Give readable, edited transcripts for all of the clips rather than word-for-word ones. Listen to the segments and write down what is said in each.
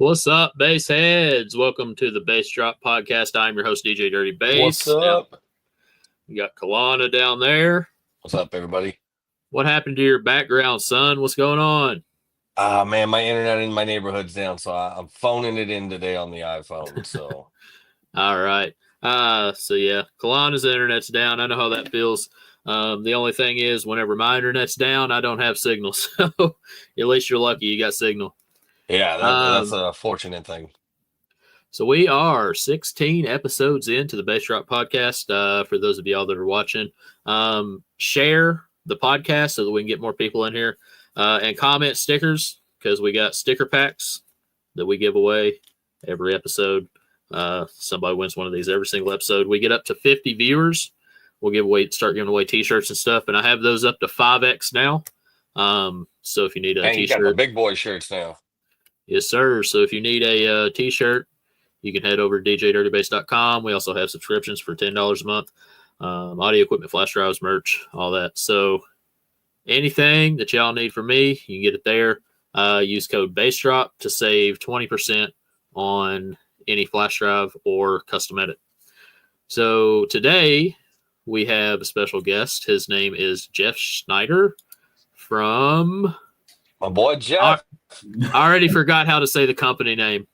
What's up, bass heads? Welcome to the Bass Drop Podcast. I'm your host, DJ Dirty Bass. What's up? We got Kalana down there. What's up, everybody? What happened to your background, son? What's going on? Man, my internet in my neighborhood's down, so I'm phoning it in today on the iPhone. So, all right. Kalana's internet's down. I know how that feels. The only thing is, whenever my internet's down, I don't have signal. So at least you're lucky you got signal. Yeah, that's a fortunate thing. So we are 16 episodes into the Bass Drop Podcast. For those of y'all that are watching, share the podcast so that we can get more people in here, and comment stickers because we got sticker packs that we give away every episode. Somebody wins one of these every single episode. We get up to 50 viewers. We'll start giving away t-shirts and stuff, and I have those up to 5X now. So if you need a t-shirt, you got the big boy shirts now. Yes, sir. So if you need a t-shirt, you can head over to djdirtybass.com. We also have subscriptions for $10 a month. Audio equipment, flash drives, merch, all that. So anything that y'all need from me, you can get it there. Use code BASSDROP to save 20% on any flash drive or custom edit. So today we have a special guest. His name is Geoff Schneider from... My boy, Jeff. I already forgot how to say the company name.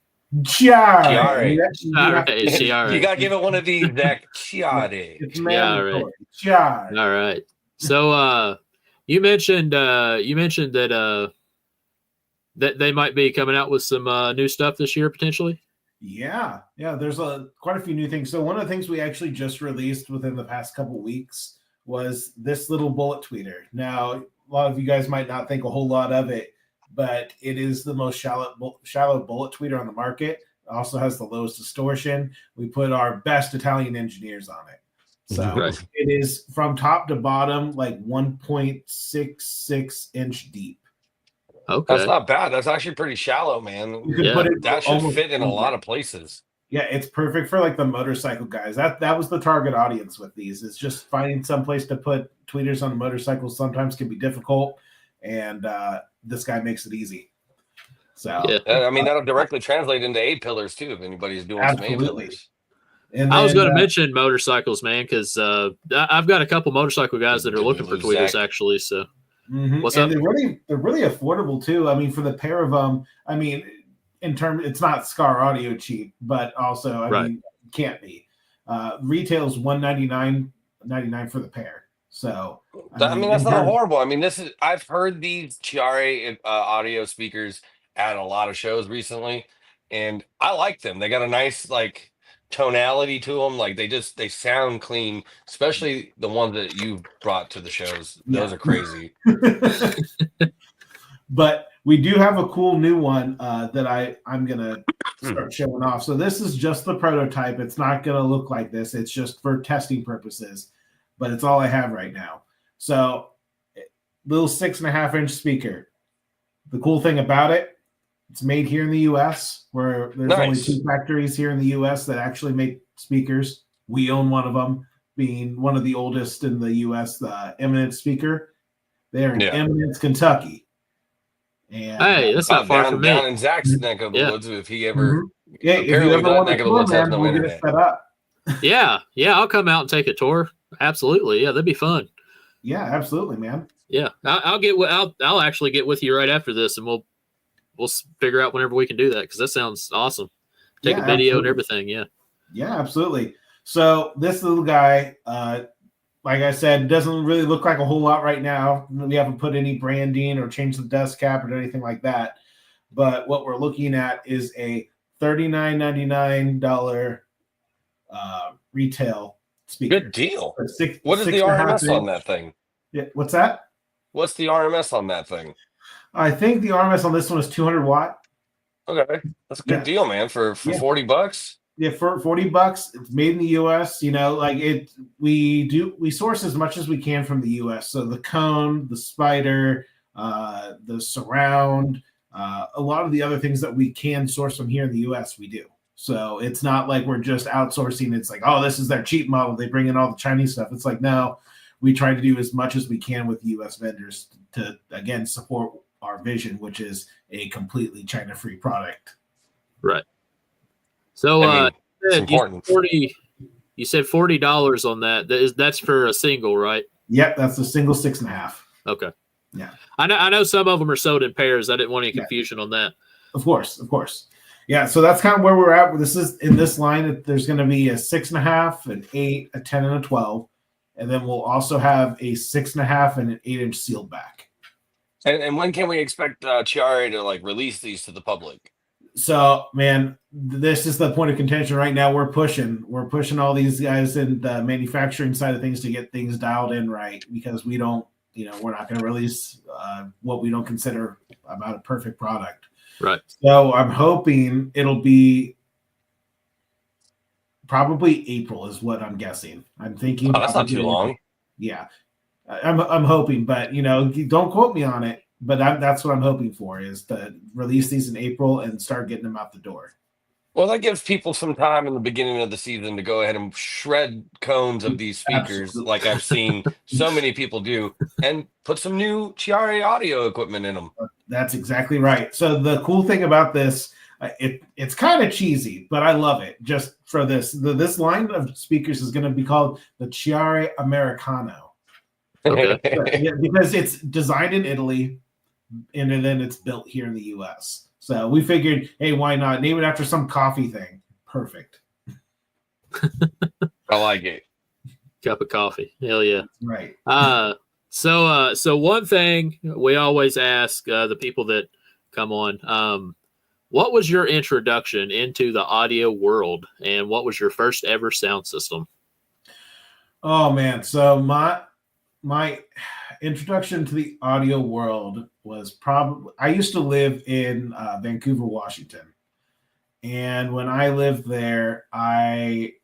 Chiare. You got to give it one of these, Zach. Chiare. Chiare. All right. So you mentioned that they might be coming out with some new stuff this year potentially. Yeah. There's quite a few new things. So one of the things we actually just released within the past couple weeks was this little bullet tweeter. Now, a lot of you guys might not think a whole lot of it, but it is the most shallow bullet tweeter on the market. It also has the lowest distortion. We put our best Italian engineers on it. So It is from top to bottom, like 1.66 inch deep. Okay. That's not bad. That's actually pretty shallow, man. You can put it that should fit in a lot of places. Yeah, it's perfect for like the motorcycle guys. That was the target audience with these. It's just finding some place to put tweeters on motorcycles sometimes can be difficult, and this guy makes it easy. So I mean, that'll directly translate into A-pillars too if anybody's doing some A-pillars. And I was going to mention motorcycles, man, because I've got a couple motorcycle guys that are looking for tweeters actually. So what's up? They're really affordable too. I mean, for the pair of them, I mean, it's not Scar Audio cheap, but also I mean, it can't be. Retail's $199.99 for the pair. So I mean that's not horrible. I mean, I've heard these Chiare audio speakers at a lot of shows recently, and I like them. They got a nice like tonality to them. Like they sound clean, especially the ones that you brought to the shows. Those are crazy. But we do have a cool new one that I'm gonna start showing off. So this is just the prototype. It's not gonna look like this. It's just for testing purposes, but it's all I have right now. So little 6.5 inch speaker. The cool thing about it, it's made here in the US, where there's only 2 factories here in the US that actually make speakers. We own one of them, being one of the oldest in the US, the Eminence speaker. They're in Eminence, Kentucky. And, hey, that's not far from me. Down in Zach's neck of the woods, if he ever... if you ever want to tour, man, we'll get it set up. Yeah, I'll come out and take a tour. Absolutely, yeah, that'd be fun. Yeah, absolutely, man. Yeah, I'll actually get with you right after this, and we'll figure out whenever we can do that because that sounds awesome. Take a video and everything. Yeah, absolutely. So this little guy, like I said, doesn't really look like a whole lot right now. We haven't put any branding or changed the dust cap or anything like that. But what we're looking at is a $39.99 retail speaker. Good deal. What is the RMS on that thing? Yeah, what's that? What's the RMS on that thing? I think the RMS on this one is 200 watt. Okay, that's a good deal, man. For $40. Yeah, for $40, it's made in the U.S. You know, like we source as much as we can from the U.S. So the cone, the spider, the surround, a lot of the other things that we can source from here in the U.S. we do. So it's not like we're just outsourcing. It's like, oh, this is their cheap model. They bring in all the Chinese stuff. It's like, no, we try to do as much as we can with U.S. vendors to again support our vision, which is a completely China-free product. Right. So I mean, it's you said important. you said $40 on that. That's for a single, right? Yep, that's a single 6.5. Okay. Yeah. I know some of them are sold in pairs. I didn't want any Yeah. confusion on that. Of course. Yeah, so that's kind of where we're at. This is in this line. There's going to be a 6.5, an 8, a 10, and a 12, and then we'll also have a 6.5 and an 8-inch sealed back. And when can we expect Chiari to like release these to the public? So, man, this is the point of contention right now. We're pushing all these guys in the manufacturing side of things to get things dialed in right, because we don't, we're not going to release what we don't consider about a perfect product. Right. So I'm hoping it'll be probably April is what I'm guessing. I'm thinking. Oh, that's not too long. Yeah, I'm hoping, but don't quote me on it. But that's what I'm hoping for, is to release these in April and start getting them out the door. Well, that gives people some time in the beginning of the season to go ahead and shred cones of these speakers, Absolutely. like I've seen so many people do, and put some new Chiari audio equipment in them. That's exactly right. So the cool thing about this, it's kind of cheesy, but I love it. Just for this line of speakers is going to be called the Chiari Americano. Okay. Because it's designed in Italy, and then it's built here in the U.S. So we figured, hey, why not name it after some coffee thing? Perfect. I like it. Cup of coffee. Hell yeah. Right. So one thing we always ask the people that come on, what was your introduction into the audio world, and what was your first ever sound system? Oh man, so my introduction to the audio world was probably, I used to live in Vancouver, Washington. And when I lived there, I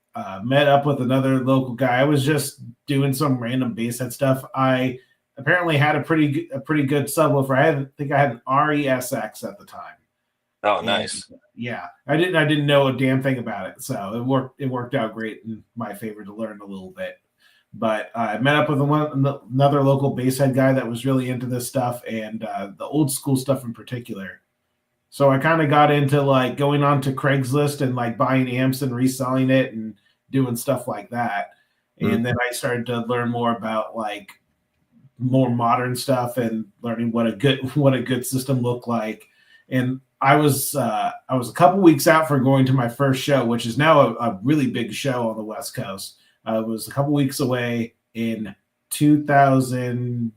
met up with another local guy. I was just doing some random bass head stuff. I apparently had a pretty good subwoofer. I think I had an RESX at the time. Oh, nice. And, yeah, I didn't know a damn thing about it, so it worked out great in my favor to learn a little bit. But I met up with another local bass head guy that was really into this stuff, and the old school stuff in particular. So I kind of got into like going on to Craigslist and like buying amps and reselling it and doing stuff like that. And then I started to learn more about like more modern stuff and learning what a good system looked like. And I was a couple weeks out for going to my first show, which is now a really big show on the West Coast. I was a couple weeks away in 2010.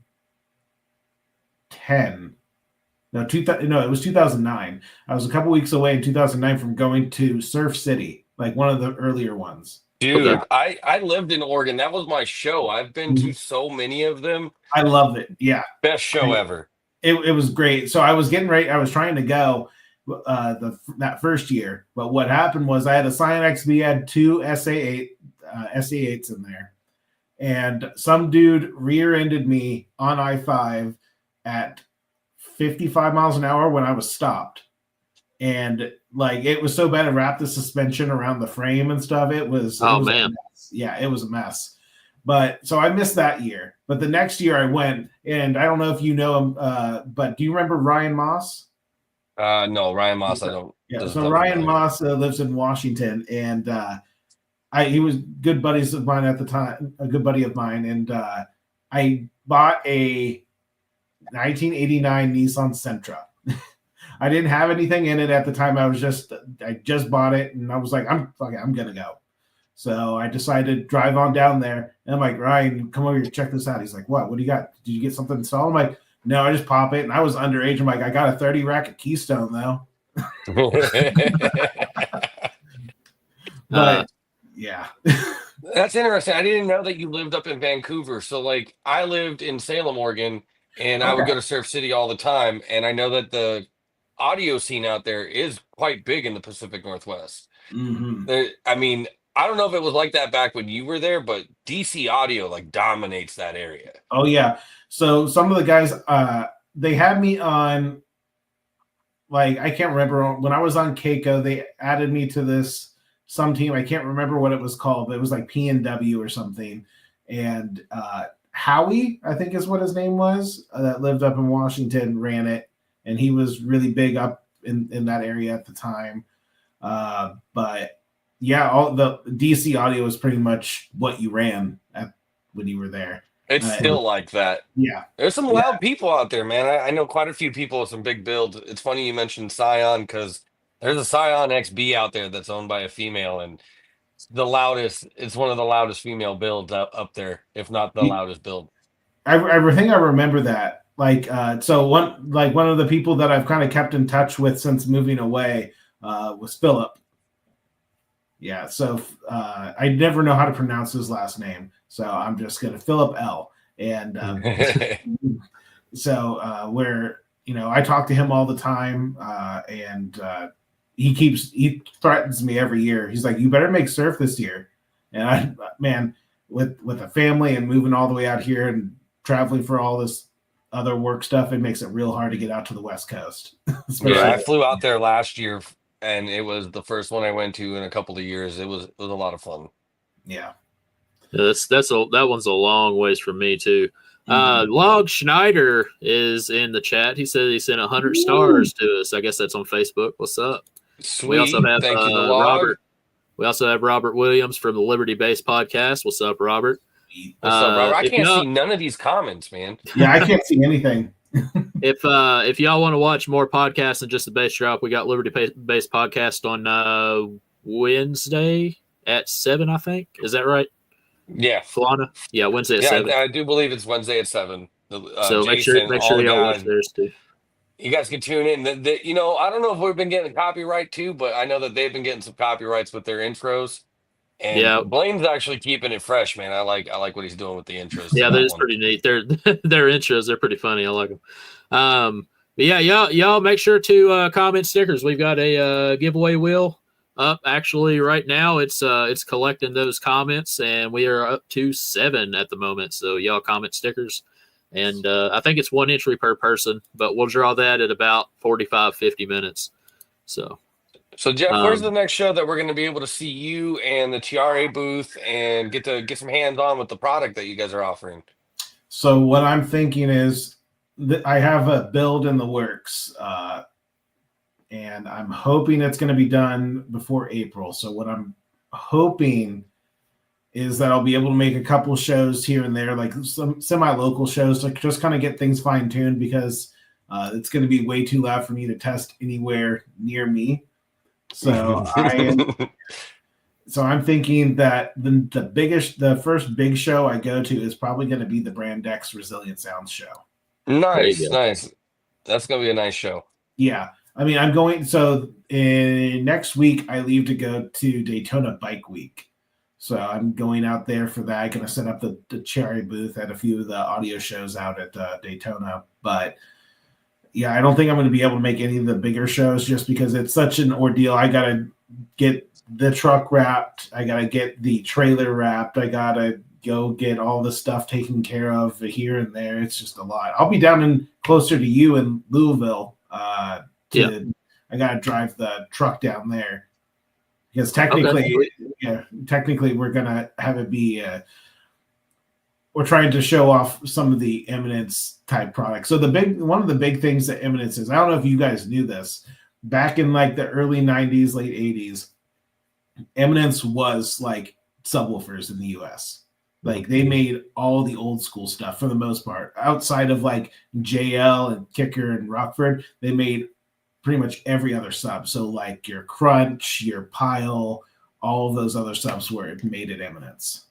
No, it was 2009. I was a couple weeks away in 2009 from going to Surf City, like one of the earlier ones. Dude, Yeah. I lived in Oregon. That was my show. I've been to so many of them. I loved it. Yeah. Best show ever. It was great. So I was getting ready. I was trying to go that first year, but what happened was I had a Scion XB, had two SA8s in there, and some dude rear-ended me on I-5 at 55 miles an hour when I was stopped. And like, it was so bad, it wrapped the suspension around the frame and stuff. It was man. A mess. Yeah, it was a mess. But so I missed that year. But the next year I went, and I don't know if you know him, but do you remember Ryan Moss? No, Ryan Moss, I don't. Yeah, so Ryan Moss lives in Washington, and he was good buddies of mine at the time, a good buddy of mine, and I bought a 1989 Nissan Sentra. I didn't have anything in it at the time. I just bought it, and I was like, I'm gonna go. So I decided to drive on down there, and I'm like, Ryan, come over here, check this out. He's like, what do you got? Did you get something installed? I'm like, no, I just pop it. And I was underage. I'm like, I got a 30 rack at Keystone though. But yeah. That's interesting. I didn't know that you lived up in Vancouver. So like I lived in Salem, Oregon, and I would go to Surf City all the time. And I know that the audio scene out there is quite big in the Pacific Northwest. Mm-hmm. I mean, I don't know if it was like that back when you were there, but DC audio like dominates that area. Oh yeah. So some of the guys, they had me on, like, I can't remember, when I was on Keiko, they added me to some team. I can't remember what it was called, but it was like PNW or something. And Howie, I think is what his name was, that lived up in Washington, ran it. And he was really big up in that area at the time. But yeah, all the DC audio is pretty much what you ran when you were there. It's still like that. Yeah. There's some loud people out there, man. I know quite a few people with some big builds. It's funny you mentioned Scion because there's a Scion XB out there that's owned by a female, and the loudest. It's one of the loudest female builds up there, if not the loudest build. I think I remember that. So one of the people that I've kind of kept in touch with since moving away was Philip. Yeah, so I never know how to pronounce his last name, so I'm just gonna Philip L. And so where I talk to him all the time, and he threatens me every year. He's like, "You better make surf this year," and with a family and moving all the way out here and traveling for all this other work stuff, it makes it real hard to get out to the West Coast. Yeah, I flew out there last year, and it was the first one I went to in a couple of years. It was a lot of fun. Yeah. That one's a long ways from me too. Geoff Schneider is in the chat. He said he sent 100 stars to us. I guess that's on Facebook. What's up? Sweet. We also have Thank you, Robert. We also have Robert Williams from the Liberty Base podcast. What's up, Robert? What's up, Robert? I can't see none of these comments, man. Yeah, I can't see anything. If y'all want to watch more podcasts than just the Base Drop, we got Liberty Base podcast on Wednesday at 7, I think. Is that right? Yeah, Falana? Yeah, Wednesday at 7. I do believe it's Wednesday at 7. So Jason, make sure y'all watch theirs too. You guys can tune in. I don't know if we've been getting copyright too, but I know that they've been getting some copyrights with their intros. And Blaine's actually keeping it fresh, man. I like what he's doing with the intros. Yeah, that is pretty neat. Their intros, they're pretty funny. I like them. But yeah, y'all make sure to comment stickers. We've got a giveaway wheel up actually right now. It's collecting those comments, and we are up to 7 at the moment. So y'all comment stickers, and I think it's 1 entry per person, but we'll draw that at about 45-50 minutes. So Geoff, where's the next show that we're going to be able to see you and the TRA booth and get some hands on with the product that you guys are offering? So what I'm thinking is that I have a build in the works, and I'm hoping it's going to be done before April. So what I'm hoping is that I'll be able to make a couple shows here and there, like some semi-local shows, to just kind of get things fine-tuned, because it's going to be way too loud for me to test anywhere near me. So I'm thinking that the first big show I go to is probably going to be the Brand X Resilient Sounds show. Nice. That's going to be a nice show. Yeah. I mean, I'm going, so next week I leave to go to Daytona Bike Week. So I'm going out there for that. I'm going to set up the Cherry booth at a few of the audio shows out at Daytona. But yeah, I don't think I'm going to be able to make any of the bigger shows just because it's such an ordeal. I got to get the truck wrapped. I got to get the trailer wrapped. I got to go get all the stuff taken care of here and there. It's just a lot. I'll be down closer to you in Louisville. I got to drive the truck down there because technically we're going to have it be we're trying to show off some of the Eminence type products. So one of the big things that Eminence is, I don't know if you guys knew this, back in like the early 90s, late 80s, Eminence was like subwoofers in the US. Like they made all the old school stuff for the most part. Outside of like JL and Kicker and Rockford, they made pretty much every other sub. So like your Crunch, your Pile, all of those other subs were made at Eminence.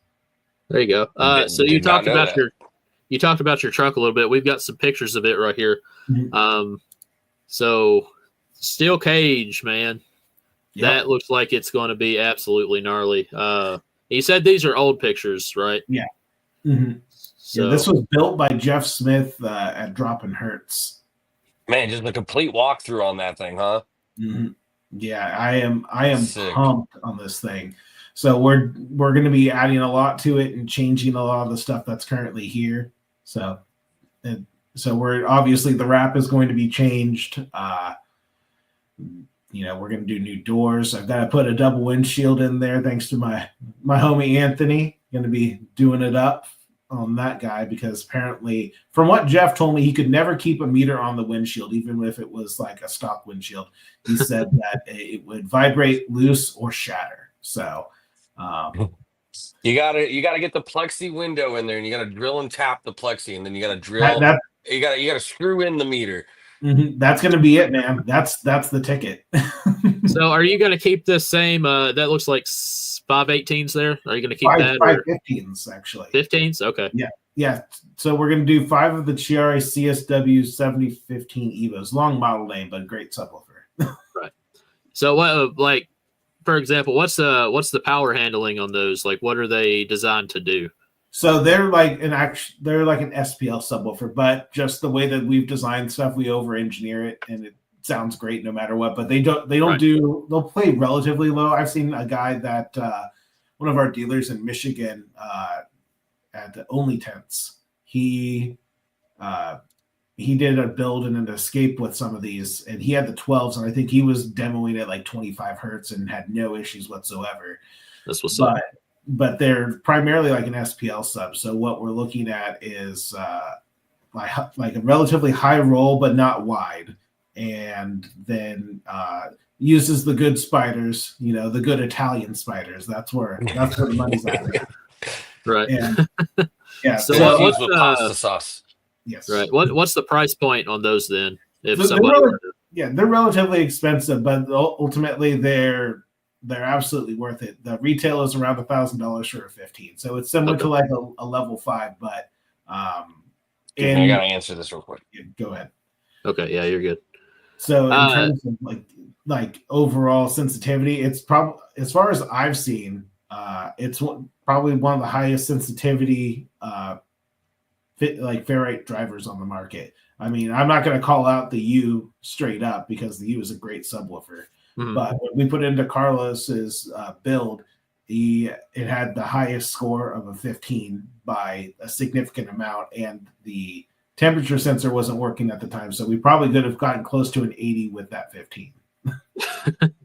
There you go. So you talked about your truck a little bit. We've got some pictures of it right here. Mm-hmm. So steel cage, man. Yep. That looks like it's going to be absolutely gnarly. You said these are old pictures, right? Yeah. Mm-hmm. So this was built by Jeff Smith at Droppin' Hertz. Man, just a complete walkthrough on that thing, huh? Mm-hmm. Yeah, I am pumped on this thing. So we're going to be adding a lot to it and changing a lot of the stuff that's currently here. So we're obviously the wrap is going to be changed. We're going to do new doors. I've got to put a double windshield in there thanks to my homie Anthony. Going to be doing it up on that guy because apparently, from what Geoff told me, he could never keep a meter on the windshield, even if it was like a stock windshield. He said that it would vibrate, loose, or shatter. So you gotta get the plexi window in there, and you gotta drill and tap the plexi, and then you gotta drill. You gotta screw in the meter. That's gonna be it, man. That's the ticket. So, are you gonna keep the same? That looks like 518s there. Are you gonna keep that? 515s actually. 15s, okay. Yeah. So we're gonna do 5 of the Chiari CSW 7015 Evos. Long model name, but great subwoofer. Right. So, what like, for example, what's the power handling on those? Like, what are they designed to do? So they're like an SPL subwoofer, but just the way that we've designed stuff, we over-engineer it, and it sounds great no matter what. But they'll play relatively low. I've seen a guy that one of our dealers in Michigan at the Only Tents, he did a build and an escape with some of these, and he had the 12s, and I think he was demoing at like 25 hertz and had no issues whatsoever. That's what's up. But they're primarily like an SPL sub. So what we're looking at is like a relatively high roll, but not wide. And then uses the good spiders, the good Italian spiders. That's where the money's at. Right. And, yeah. So what's with pasta sauce? Yes. Right. What's the price point on those then? If they're relatively expensive, but ultimately they're absolutely worth it. The retail is around $1,000 for a 15, so it's similar to like a level 5. But I gotta answer this real quick. Go ahead. Okay, yeah, you're good. So in terms of like overall sensitivity, it's probably, as far as I've seen, it's probably one of the highest sensitivity ferrite drivers on the market. I mean, I'm not going to call out the U straight up because the U is a great subwoofer. Mm-hmm. But when we put into Carlos's build, it had the highest score of a 15 by a significant amount, and the temperature sensor wasn't working at the time, so we probably could have gotten close to an 80 with that 15.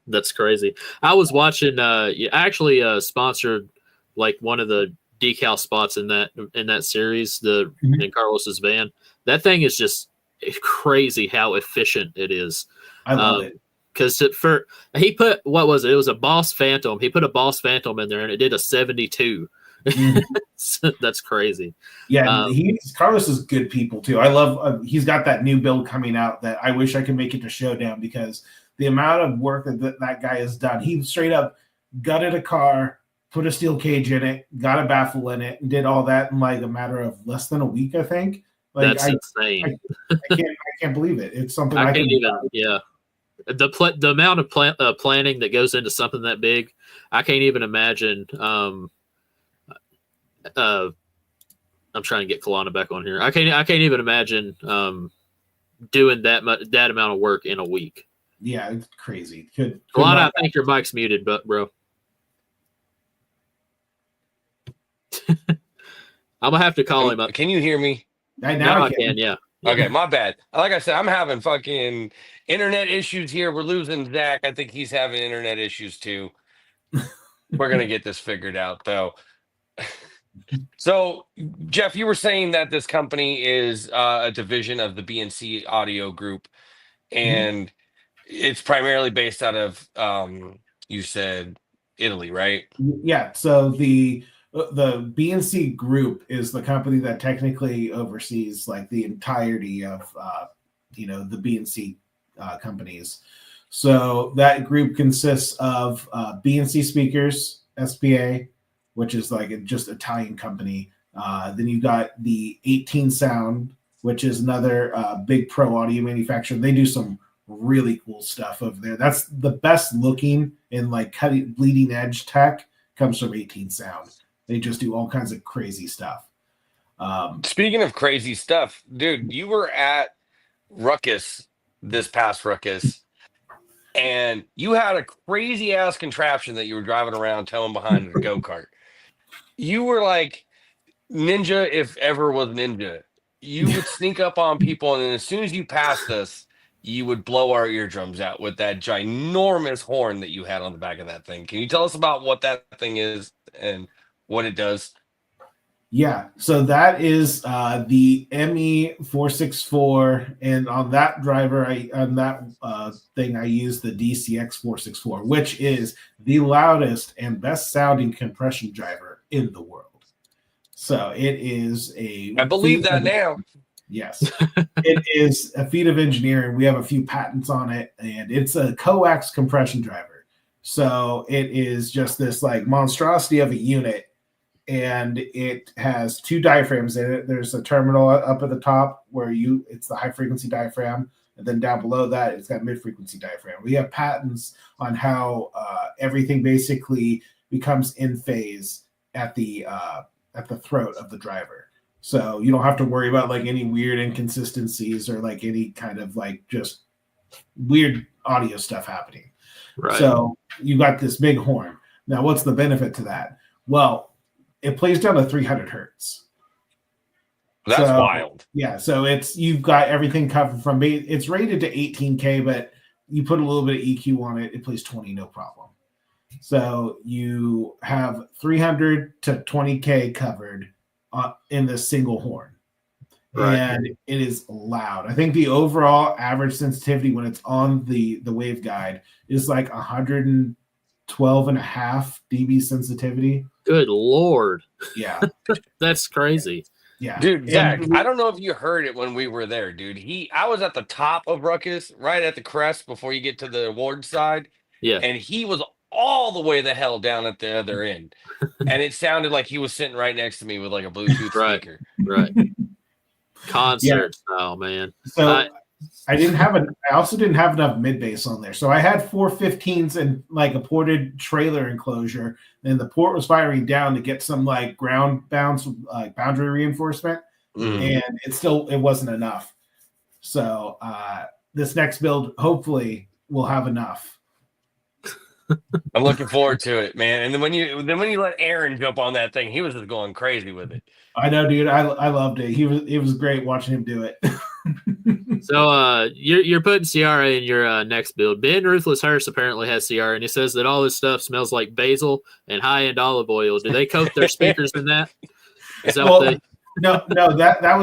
That's crazy. I was watching. I actually sponsored like one of the decal spots in that series, in Carlos's van. That thing is just crazy how efficient it is. I love it. Because he put, what was it? It was a Boss Phantom. He put a Boss Phantom in there, and it did a 72. So that's crazy. Yeah, Carlos is good people too. I love. He's got that new build coming out that I wish I could make it to Showdown, because the amount of work that guy has done. He straight up gutted a car, put a steel cage in it, got a baffle in it, and did all that in like a matter of less than a week, I think. Like, that's insane. I can't believe it. It's something I can't even. Yeah. The amount of planning that goes into something that big, I can't even imagine. I'm trying to get Kalana back on here. I can't even imagine doing that amount of work in a week. Yeah, it's crazy. Kalana, I think your mic's muted, bro. I'm gonna have to call him up. Can you hear me? Now I can. Yeah. Okay, my bad. Like I said, I'm having fucking internet issues here. We're losing Zach. I think he's having internet issues too. We're going to get this figured out, though. So, Geoff, you were saying that this company is a division of the BNC Audio Group, and it's primarily based out of, you said, Italy, right? Yeah, so the BNC Group is the company that technically oversees like the entirety of the BNC companies. So that group consists of BNC Speakers SPA, which is like just Italian company. Then you've got the 18 Sound, which is another big pro audio manufacturer. They do some really cool stuff over there. That's the best looking in like bleeding edge tech comes from 18 Sound. They just do all kinds of crazy stuff. Speaking of crazy stuff, dude, you were at Ruckus this past Ruckus, and you had a crazy ass contraption that you were driving around towing behind a go-kart. You were like Ninja, if ever was Ninja. You would sneak up on people, and then as soon as you passed us, you would blow our eardrums out with that ginormous horn that you had on the back of that thing. Can you tell us about what that thing is and what it does? Yeah, so that is the ME464, and on that driver, thing, I use the DCX464, which is the loudest and best sounding compression driver in the world. So it is I believe that now. Yes, it is a feat of engineering. We have a few patents on it, and it's a coax compression driver. So it is just this like monstrosity of a unit, and it has two diaphragms in it. There's a terminal up at the top where it's the high frequency diaphragm, and then down below that it's got mid frequency diaphragm. We have patents on how everything basically becomes in phase at the throat of the driver. So you don't have to worry about like any weird inconsistencies or like any kind of like just weird audio stuff happening. Right. So you got this big horn. Now, what's the benefit to that? Well, it plays down to 300 hertz. That's wild. Yeah, so you've got everything covered from it's rated to 18K, but you put a little bit of EQ on it, it plays 20 no problem. So you have 300 to 20K covered in this single horn. Right. And it is loud. I think the overall average sensitivity when it's on the waveguide is like 112.5 dB sensitivity. Good Lord. Yeah. That's crazy. Yeah. Dude, Zach, I don't know if you heard it when we were there, dude. I was at the top of Ruckus, right at the crest before you get to the award side. Yeah. And he was all the way the hell down at the other end. And it sounded like he was sitting right next to me with like a Bluetooth speaker. Right. Concert style, man. So I also didn't have enough mid bass on there. So I had 415s and like a ported trailer enclosure. Then the port was firing down to get some like ground bounce, like boundary reinforcement. And it wasn't enough. So this next build hopefully will have enough. I'm looking forward to it, man. And then when you let Aaron jump on that thing, he was just going crazy with it. I know, dude. I loved it. It was great watching him do it. So you're putting Ciara in your next build. Ben Ruthless Hearst apparently has Ciara, and he says that all this stuff smells like basil and high-end olive oil. Do they coat their speakers in that? Is that what they? No. That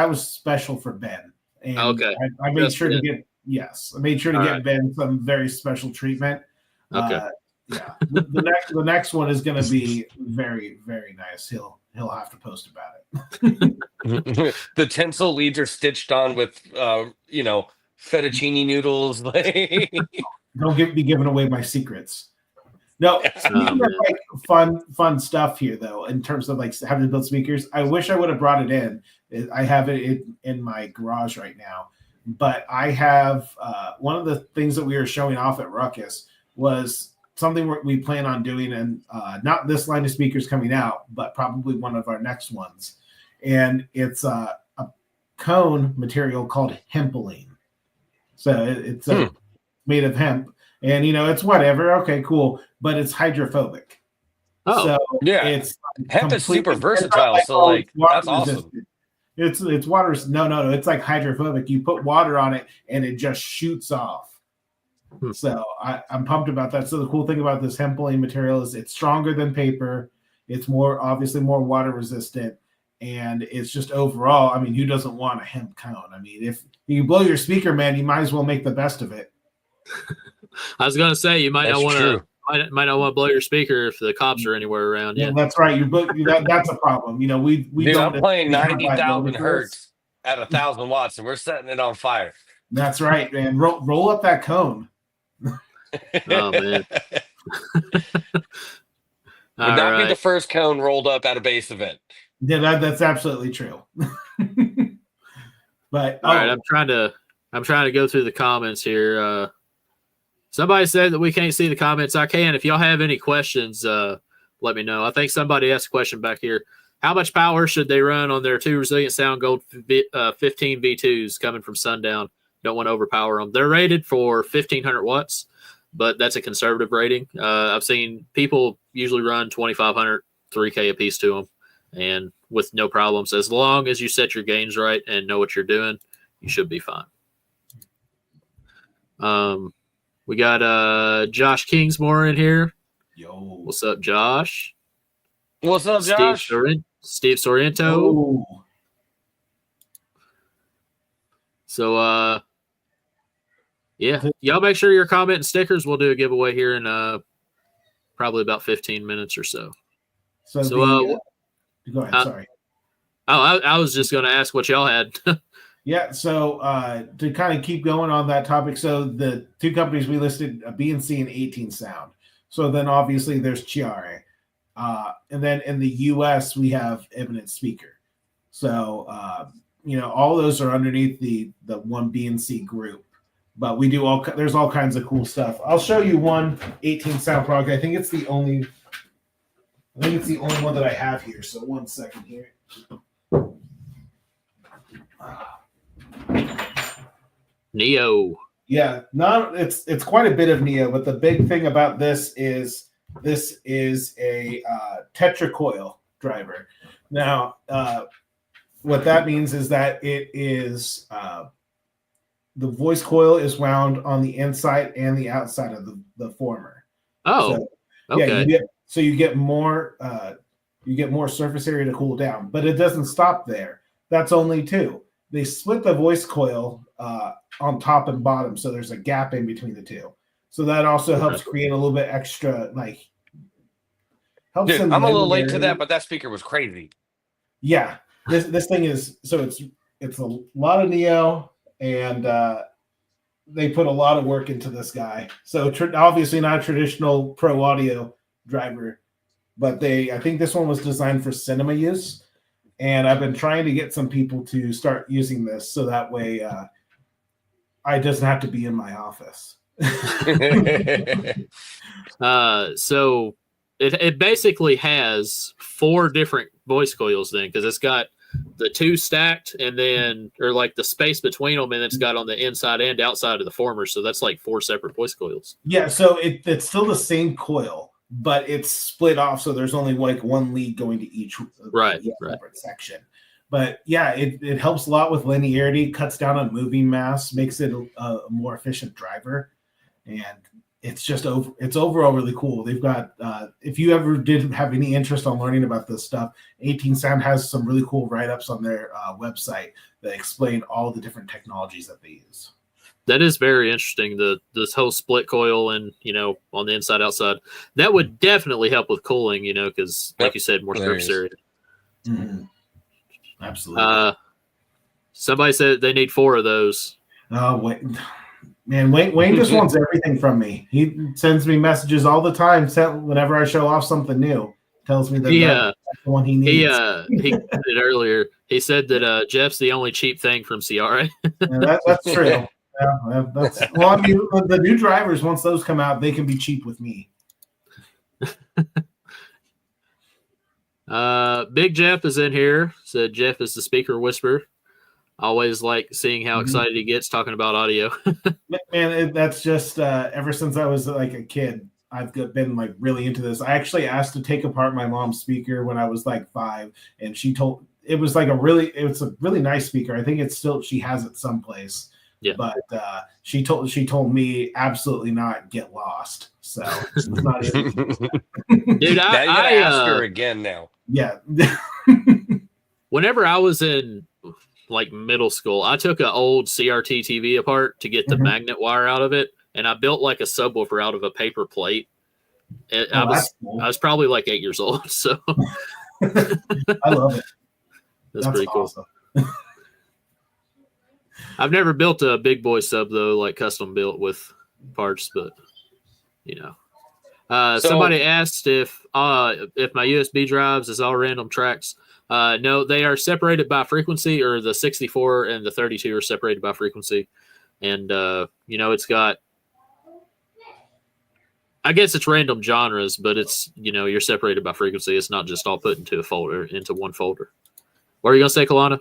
was special for Ben. And okay. I made sure to get. Yes, I made sure to get Ben some very special treatment. Okay. Yeah, the next one is going to be very, very nice. He'll have to post about it. The tinsel leads are stitched on with fettuccine noodles. Don't be giving away my secrets. No, speaking of like fun stuff here though, in terms of like how to build speakers, I wish I would have brought it in. I have it in my garage right now. But I have one of the things that we were showing off at Ruckus was something we plan on doing, and not this line of speakers coming out, but probably one of our next ones. And it's a cone material called hempeline. So it's made of hemp, and it's whatever. Okay, cool, but it's hydrophobic. Oh, so yeah, it's hemp is super versatile. Like, so like that's awesome. It's water. No. It's like hydrophobic. You put water on it and it just shoots off. So I'm pumped about that. So the cool thing about this hempeline material is it's stronger than paper. It's obviously more water resistant. And it's just overall, I mean, who doesn't want a hemp cone? I mean, if you blow your speaker, man, you might as well make the best of it. I was going to say, you might not want to blow your speaker if the cops are anywhere around. Yeah, that's right. That's a problem. We Dude, I'm playing 90,000 hertz at 1,000 watts, and we're setting it on fire. That's right, man. Roll up that cone. Oh man. Would not be the first cone rolled up at a base event. Yeah, that's absolutely true. But all right, I'm trying to go through the comments here. Somebody said that we can't see the comments. I can. If y'all have any questions, let me know. I think somebody asked a question back here. How much power should they run on their 2 Resilient Sound Gold 15 V2s coming from Sundown? Don't want to overpower them. They're rated for 1,500 watts, but that's a conservative rating. I've seen people usually run 2,500, 3K a piece to them, and with no problems. As long as you set your gains right and know what you're doing, you should be fine. We got Josh Kingsmore in here. Yo. What's up, Josh? What's up, Josh? Steve Sorrento. Oh, So, yeah, y'all make sure you're commenting stickers. We'll do a giveaway here in probably about 15 minutes or so. so So, go ahead. Sorry. I was just going to ask what y'all had. Yeah, so to kind of keep going on that topic, so the two companies we listed, BNC and 18 Sound. So then obviously there's Chiare. And then in the US, we have Eminent Speaker. So, all those are underneath the one BNC group. But we do there's all kinds of cool stuff. I'll show you one 18 Sound product. I think it's the only one that I have here. So 1 second here. Neo. Yeah, it's quite a bit of Neo, but the big thing about this is a tetracoil driver. Now, what that means is that it is the voice coil is wound on the inside and the outside of the former. Oh, so, okay. Yeah, you get more surface area to cool down, but it doesn't stop there. That's only two. They split the voice coil on top and bottom, so there's a gap in between the two. So that also helps create a little bit extra, helps. Dude, I'm a little late to that, but that speaker was crazy. Yeah, this thing is it's a lot of Neo, and they put a lot of work into this guy. So obviously not a traditional pro audio driver, but I think this one was designed for cinema use. And I've been trying to get some people to start using this so that way I doesn't have to be in my office. So it basically has 4 different voice coils then, because it's got the 2 stacked and then, or like the space between them, and it's got on the inside and outside of the former. So that's like 4 separate voice coils. Yeah, so it's still the same coil, but it's split off, so there's only like one lead going to each separate section. But yeah, it helps a lot with linearity, cuts down on moving mass, makes it a more efficient driver, and it's overall really cool. They've got if you ever did have any interest on learning about this stuff, 18 Sound has some really cool write-ups on their website that explain all the different technologies that they use. That is very interesting. This whole split coil and, on the inside, outside, that would definitely help with cooling, because like you said, more surface area. Mm-hmm. Absolutely. Somebody said they need 4 of those. Oh, Wayne just wants everything from me. He sends me messages all the time. Whenever I show off something new, tells me that's the one he needs. He did it earlier. He said that Jeff's the only cheap thing from Ciara. That's true. Yeah, the new drivers, once those come out, they can be cheap with me. Big Jeff is in here. Said Jeff is the speaker whisperer. Always like seeing how excited he gets talking about audio. Man, that's just ever since I was like a kid, I've been like really into this. I actually asked to take apart my mom's speaker when I was like 5, and she told it was a really nice speaker. I think she has it someplace. Yeah. But she told me absolutely not, get lost. So it's not dude, I ask her again now. Yeah. Whenever I was in like middle school, I took an old CRT TV apart to get the magnet wire out of it, and I built like a subwoofer out of a paper plate. I was probably like 8 years old, so I love it. That's pretty awesome. Cool. I've never built a big boy sub though, like custom built with parts, but somebody asked if my USB drives is all random tracks. No, they are separated by frequency, or the 64 and the 32 are separated by frequency. And it's got, I guess it's random genres, but it's, you're separated by frequency. It's not just all put into one folder. What are you gonna say, Kalana?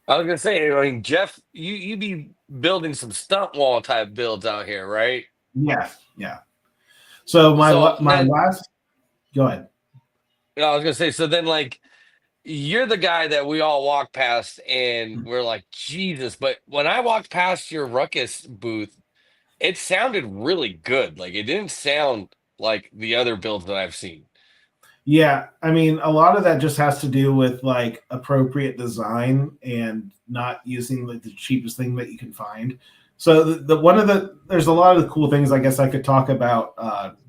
I was gonna say, Jeff, you be building some stunt wall type builds out here, right? Yeah. So my last. Go ahead. I was gonna say. So then, you're the guy that we all walk past, and we're like, Jesus. But when I walked past your Ruckus booth, it sounded really good. Like, it didn't sound like the other builds that I've seen. Yeah, I mean, a lot of that just has to do with like appropriate design and not using like the cheapest thing that you can find. So there's a lot of the cool things I guess I could talk about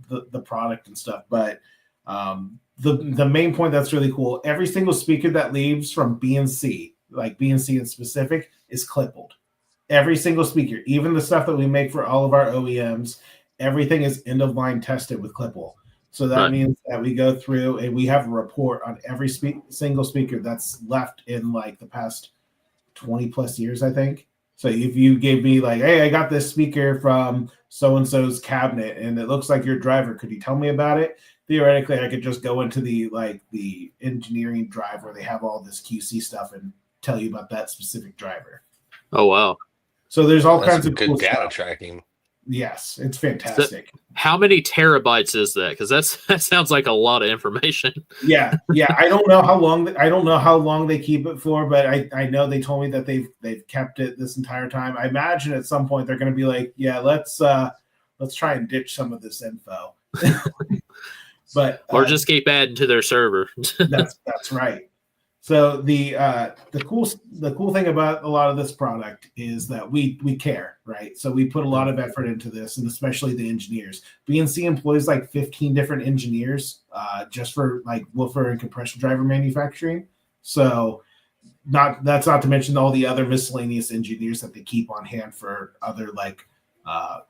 the product and stuff, but the main point that's really cool, every single speaker that leaves from BNC, like BNC in specific, is clippled. Every single speaker, even the stuff that we make for all of our OEMs, everything is end of line tested with Clipple. So that Right. means that we go through and we have a report on every single speaker that's left in like the past 20 plus years, I think. So if you gave me like, hey, I got this speaker from so and so's cabinet and it looks like your driver, could you tell me about it? Theoretically, I could just go into the engineering drive where they have all this QC stuff and tell you about that specific driver. Oh wow. So there's all That's kinds of good cool data stuff. tracking. Yes, it's fantastic. So how many terabytes is that? Because that sounds like a lot of information. Yeah. I don't know how long they keep it for, but I know they told me that they've kept it this entire time. I imagine at some point they're going to be like, yeah, let's try and ditch some of this info. But or just keep adding to their server. that's right. So the cool thing about a lot of this product is that we care, right? So we put a lot of effort into this, and especially the engineers. BNC employs like 15 different engineers just for like woofer and compression driver manufacturing. So that's not to mention all the other miscellaneous engineers that they keep on hand for other like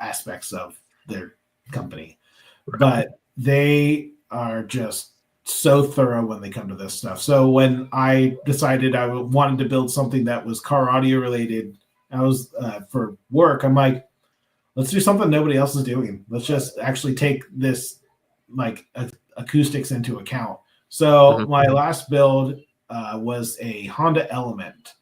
aspects of their company. Right. But they are just so thorough when they come to this stuff. So when I decided I wanted to build something that was car audio related, I was for work, I'm like, let's do something nobody else is doing. Let's just actually take this like acoustics into account. So my last build was a Honda Element,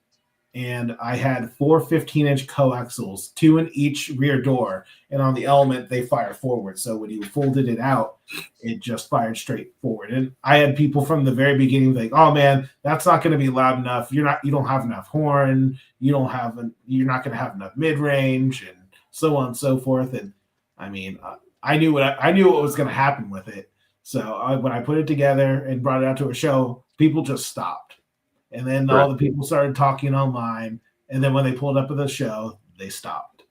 and I had 4 15-inch coaxials, 2 in each rear door. And on the Element, they fire forward. So when you folded it out, it just fired straight forward. And I had people from the very beginning like, "Oh man, that's not going to be loud enough. You don't have enough horn. You're not going to have enough mid range, and so on and so forth." And I mean, I knew what was going to happen with it. So when I put it together and brought it out to a show, people just stopped. And then all the people started talking online. And then when they pulled up at the show, they stopped.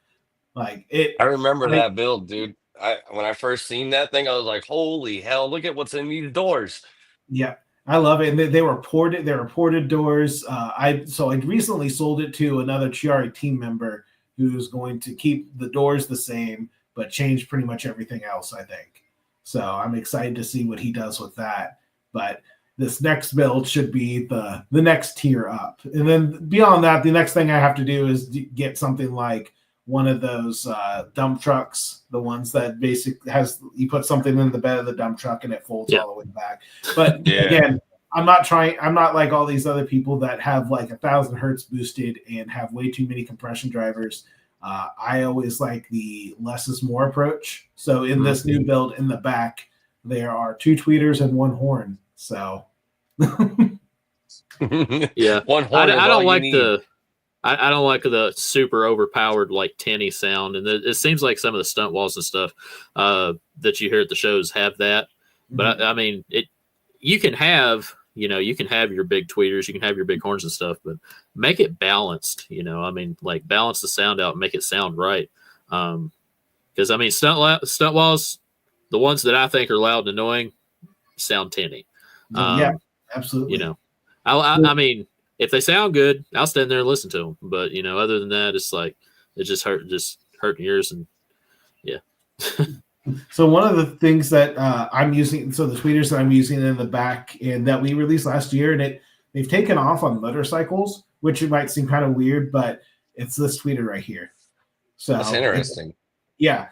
Like it. I remember that build, dude. When I first seen that thing, I was like, "Holy hell! Look at what's in these doors." Yeah, I love it. And they were ported. They were ported doors. I recently sold it to another Chiari team member who's going to keep the doors the same, but change pretty much everything else, I think. So I'm excited to see what he does with that. But this next build should be the next tier up. And then beyond that, the next thing I have to do is get something like one of those dump trucks, the ones that you put something in the bed of the dump truck and it folds all the way back. But again, I'm not like all these other people that have like 1,000 hertz boosted and have way too many compression drivers. I always like the less is more approach. So in this new build in the back, there are 2 tweeters and 1 horn. So yeah, 1 horn. I don't like I don't like the super overpowered like tinny sound, and it seems like some of the stunt walls and stuff that you hear at the shows have that. But I mean, you can have your big tweeters, you can have your big horns and stuff, but make it balanced. I mean, like balance the sound out and make it sound right. Because I mean, stunt walls, the ones that I think are loud and annoying, sound tinny. Yeah, absolutely. I mean, if they sound good, I'll stand there and listen to them. But other than that, it's like it just hurting ears, and yeah. So one of the things that I'm using, so the tweeters that I'm using in the back and that we released last year, and they've taken off on motorcycles, which it might seem kind of weird, but it's this tweeter right here. So that's interesting. Yeah.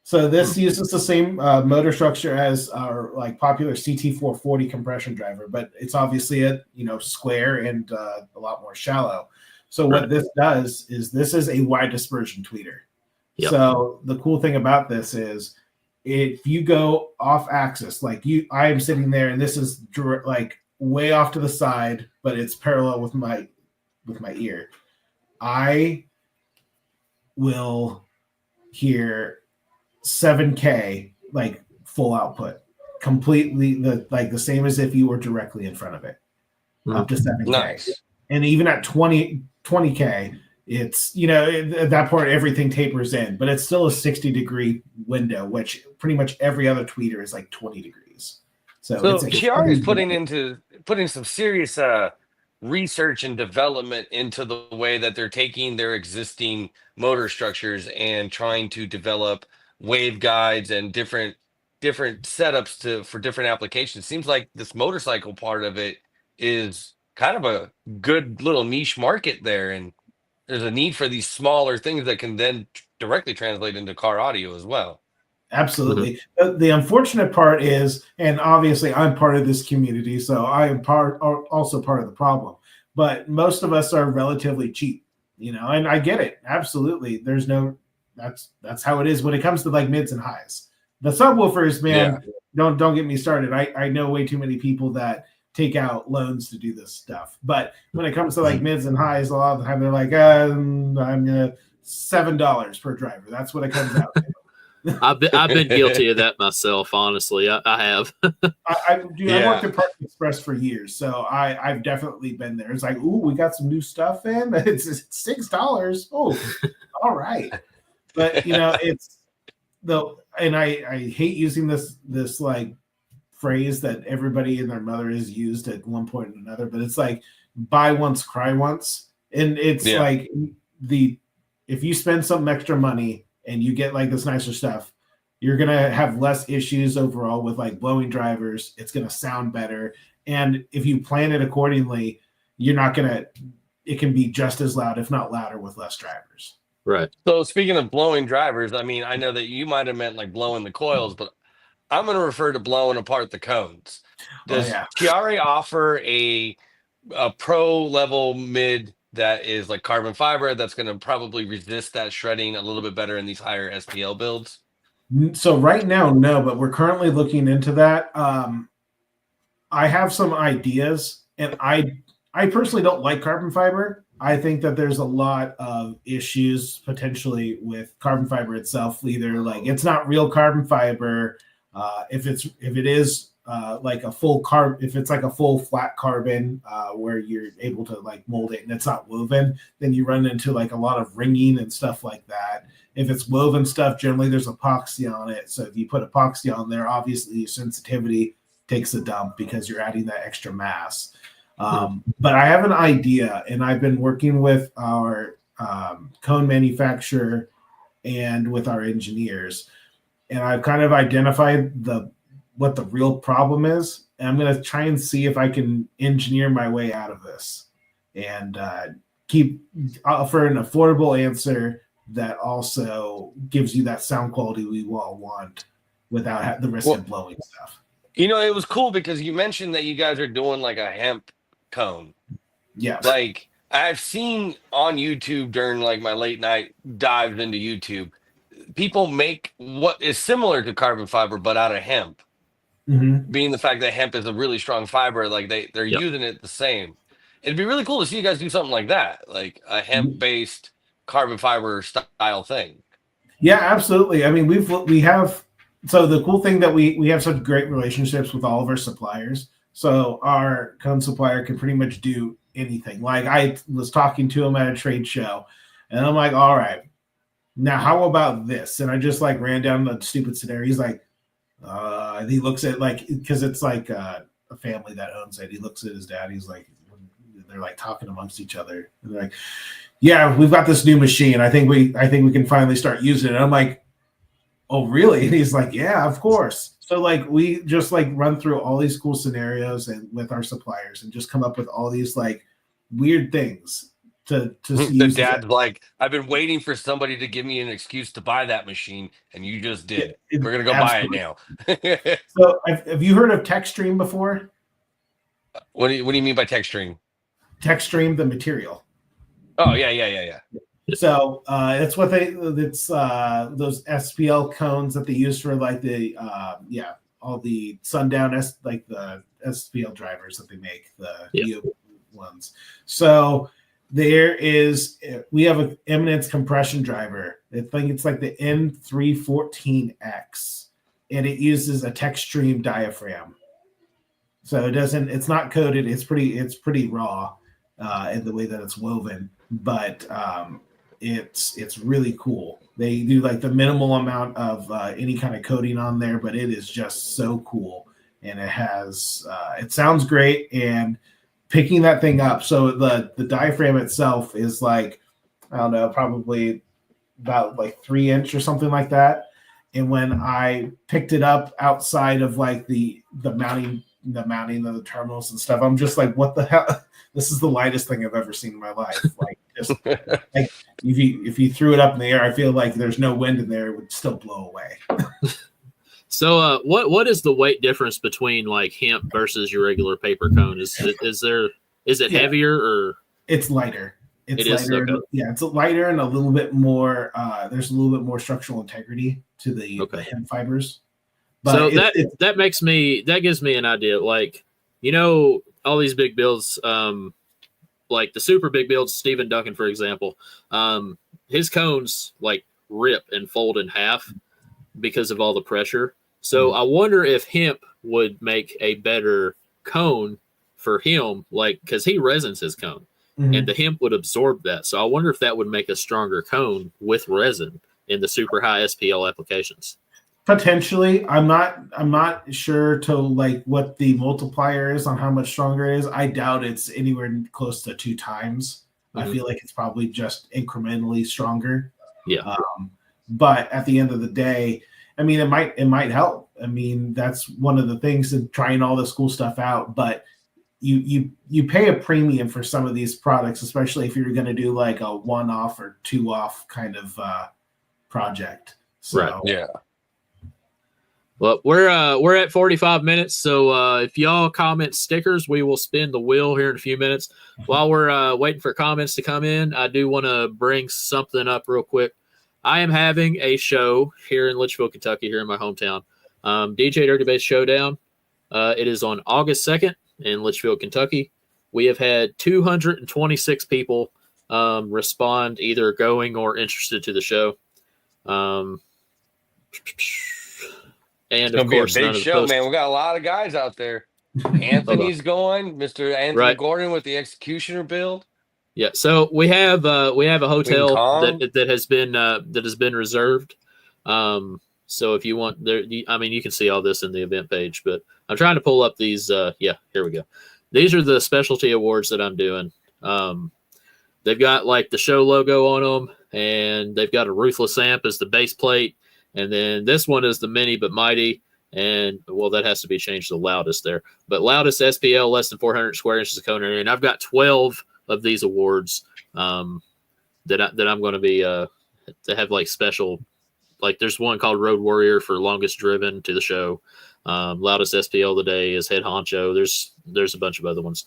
So this uses the same motor structure as our like popular CT440 compression driver, but it's obviously a square and a lot more shallow. So what this does is this is a wide dispersion tweeter. Yep. So the cool thing about this is if you go off axis, like I am sitting there and this is like way off to the side, but it's parallel with my ear. I will hear 7K like full output. completely the same as if you were directly in front of it, up to 7K. Nice. And even at 20K, it's, at that point everything tapers in, but it's still a 60-degree window, which pretty much every other tweeter is like 20 degrees. So Chiari is putting some serious research and development into the way that they're taking their existing motor structures and trying to develop waveguides and different setups for different applications. Seems like this motorcycle part of it is kind of a good little niche market there, and there's a need for these smaller things that can then directly translate into car audio as well. Absolutely. The unfortunate part is, and obviously I'm part of this community, so I am also part of the problem, but most of us are relatively cheap, and I get it. Absolutely. That's how it is when it comes to like mids and highs. The subwoofers, man, don't get me started. I know way too many people that take out loans to do this stuff. But when it comes to like mids and highs, a lot of the time they're like, I'm gonna $7 per driver. That's what it comes out to. I've been guilty of that myself, honestly. I have. I worked at Park Express for years, so I've definitely been there. It's like, ooh, we got some new stuff in. It's $6. Oh, all right. But it's and I hate using this like phrase that everybody and their mother has used at one point or another, but it's like buy once, cry once. And it's like if you spend some extra money and you get like this nicer stuff, you're going to have less issues overall with like blowing drivers. It's going to sound better. And if you plan it accordingly, it can be just as loud, if not louder, with less drivers. Right. So speaking of blowing drivers, I mean, I know that you might have meant like blowing the coils, but I'm going to refer to blowing apart the cones. Does Chiari offer a pro level mid that is like carbon fiber that's going to probably resist that shredding a little bit better in these higher SPL builds? So right now, no, but we're currently looking into that. I have some ideas, and I personally don't like carbon fiber. I think that there's a lot of issues potentially with carbon fiber itself. Either like it's not real carbon fiber. If it is like a full if it's like a full flat carbon where you're able to like mold it and it's not woven, then you run into like a lot of ringing and stuff like that. If it's woven stuff, generally there's epoxy on it. So if you put epoxy on there, obviously your sensitivity takes a dump because you're adding that extra mass. But I have an idea, and I've been working with our cone manufacturer and with our engineers, and I've kind of identified what the real problem is, and I'm going to try and see if I can engineer my way out of this and offer an affordable answer that also gives you that sound quality we all want without the risk of blowing stuff. It was cool because you mentioned that you guys are doing like a hemp cone. Yeah. Like I've seen on YouTube during like my late night dives into YouTube, people make what is similar to carbon fiber, but out of hemp. Mm-hmm. Being the fact that hemp is a really strong fiber, like they're using it the same. It'd be really cool to see you guys do something like that, like a hemp-based carbon fiber style thing. Yeah, absolutely. I mean, we have. So the cool thing that we have such great relationships with all of our suppliers. So our cone supplier can pretty much do anything. Like I was talking to him at a trade show, and I'm like, all right, now how about this? And I just like ran down the stupid scenario. He's like, and he looks at like, because it's like a family that owns it. He looks at his dad. He's like, they're like talking amongst each other. And they're like, yeah, we've got this new machine. I think we can finally start using it. And I'm like, oh, really? And he's like, yeah, of course. So like we just like run through all these cool scenarios and with our suppliers and just come up with all these like weird things to the dad's like, I've been waiting for somebody to give me an excuse to buy that machine, and you just did. We're gonna go absolutely. buy it now. So have you heard of TechStream before? What do you mean by TechStream? TechStream, the material. Oh yeah. So it's what those SPL cones that they use for like the all the sundown like the SPL drivers that they make, the new ones. So we have an Eminence compression driver. I think it's like the N314X, and it uses a Textream diaphragm. So it's not coated. It's pretty raw in the way that it's woven, but it's really cool. They do like the minimal amount of any kind of coating on there, but it is just so cool. And it sounds great. And picking that thing up, so the diaphragm itself is like, I don't know, probably about like 3-inch or something like that. And when I picked it up outside of like the mounting of the terminals and stuff, I'm just like, what the hell? This is the lightest thing I've ever seen in my life. Like, just like if you threw it up in the air, I feel like there's no wind in there, it would still blow away. So, what is the weight difference between like hemp versus your regular paper cone? Is it heavier or? It's lighter. It's lighter. Okay. Yeah, it's lighter and a little bit more. There's a little bit more structural integrity to the hemp fibers. But so that gives me an idea. Like, all these big builds, like the super big builds, Stephen Duncan, for example, his cones like rip and fold in half because of all the pressure. So I wonder if hemp would make a better cone for him, like, because he resins his cone. And the hemp would absorb that. So I wonder if that would make a stronger cone with resin in the super high SPL applications. Potentially. I'm not sure to like what the multiplier is on how much stronger it is. I doubt it's anywhere close to 2 times. I feel like it's probably just incrementally stronger. Yeah. But at the end of the day, I mean, it might help. I mean, that's one of the things in trying all this cool stuff out, but you pay a premium for some of these products, especially if you're going to do like a 1-off or 2-off kind of project. So, right. Yeah. Well, we're at 45 minutes, so if y'all comment stickers, we will spin the wheel here in a few minutes. While we're waiting for comments to come in, I do want to bring something up real quick. I am having a show here in Litchfield, Kentucky, here in my hometown, DJ Dirty Bass Showdown. It is on August 2nd. In Litchfield, Kentucky. We have had 226 people respond, either going or interested to the show. And of course, be a big show, man. We got a lot of guys out there. Anthony's going, Mr. Anthony Gordon with the Executioner build. Yeah, so we have a hotel that has been reserved. So if you want there, you can see all this in the event page, but I'm trying to pull up these. Here we go. These are the specialty awards that I'm doing. They've got like the show logo on them, and they've got a Ruthless amp as the base plate. And then this one is the Mini but Mighty. And well, that has to be changed to the loudest there, but loudest SPL less than 400 square inches of cone area. And I've got 12 of these awards, that I'm going to be, to have like special. Like there's one called Road Warrior for longest driven to the show. Loudest SPL of the day is Head Honcho. There's a bunch of other ones,